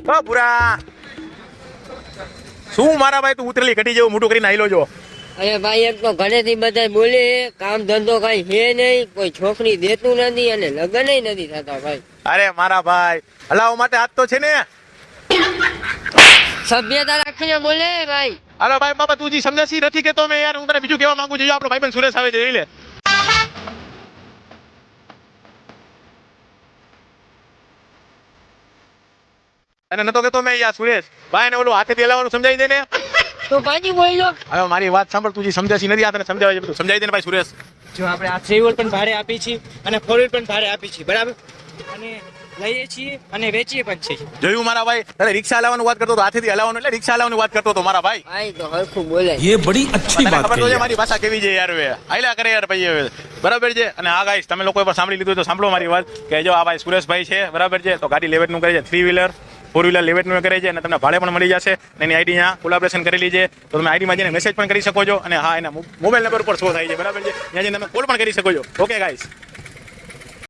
ઓ પૂરા શું મારા ભાઈ તું ઉતરેલી ઘટી જેવું મોટું કરીને આયલો જો. અરે ભાઈ એક તો ઘરેથી બધા બોલે કામ ધંધો કઈ છે નહીં, કોઈ છોકરી દેતું નથી અને લગ્ન નથી થતા ભાઈ. અરે મારા ભાઈ હલાવ માટે હાથ તો છે ને. સભ્યતા રાખીને બોલે ભાઈ. હાલો ભાઈ બાબા તું જી સમજાસી નથી કેતો મેં યાર, હું તને બીજું કહેવા માંગુ છું. આપણો ભાઈબંધ સુરેશ આવે છે જોઈ લે. અને નતો કેતો મેં યાર સુરેશ ભાઈ ને ઓલું હાથેથી હલાવવાનું સમજાવી દે ને. તો પાછી બોલ્યો. હવે મારી વાત સાંભળ, તું જી સમજાસી નથી, આ તને સમજાવે છે બધું સમજાવી દે ને ભાઈ સુરેશ. જો આપણે આ 3 વ્હીલ પણ ભાડે આપી છીએ અને 4 વ્હીલ પણ ભાડે આપી છીએ, બરાબર, અને લઈએ છીએ અને વેચીએ પણ છીએ. જોયું મારા ભાઈ, તારે રિક્ષા હલાવવાનું વાત કરતો હતો, હાથેથી હલાવવાનું એટલે રિક્ષા હલાવવાની વાત કરતો હતો મારા ભાઈ. ભાઈ તો હરખું બોલે. ये बड़ी अच्छी તને बात ખબર તો कही છે है। મારી ભાષા કેવી છે યાર. હવે આયલા કરે યાર ભાઈ હવે બરાબર છે. અને હા ગાઈસ તમે લોકો પણ સાંભળી લીધું તો સાંભળો મારી વાત કે જો આ ભાઈ સુરેશભાઈ છે બરાબર છે, તો ગાડી લેવેટનું કરે છે, 3 વ્હીલર 4 વ્હીલર લેવેટનું કરે છે અને તમને ભાડે પણ મળી જશે. એની આઈડી અહીંયા કોલાબરેશન કરેલી છે, તો તમે આઈડીમાં જઈને મેસેજ પણ કરી શકો છો અને હા એના મોબાઈલ નંબર ઉપર શો થાય છે બરાબર છે, ત્યાં જઈને તમે કોલ પણ કરી શકો છો. Okay guys.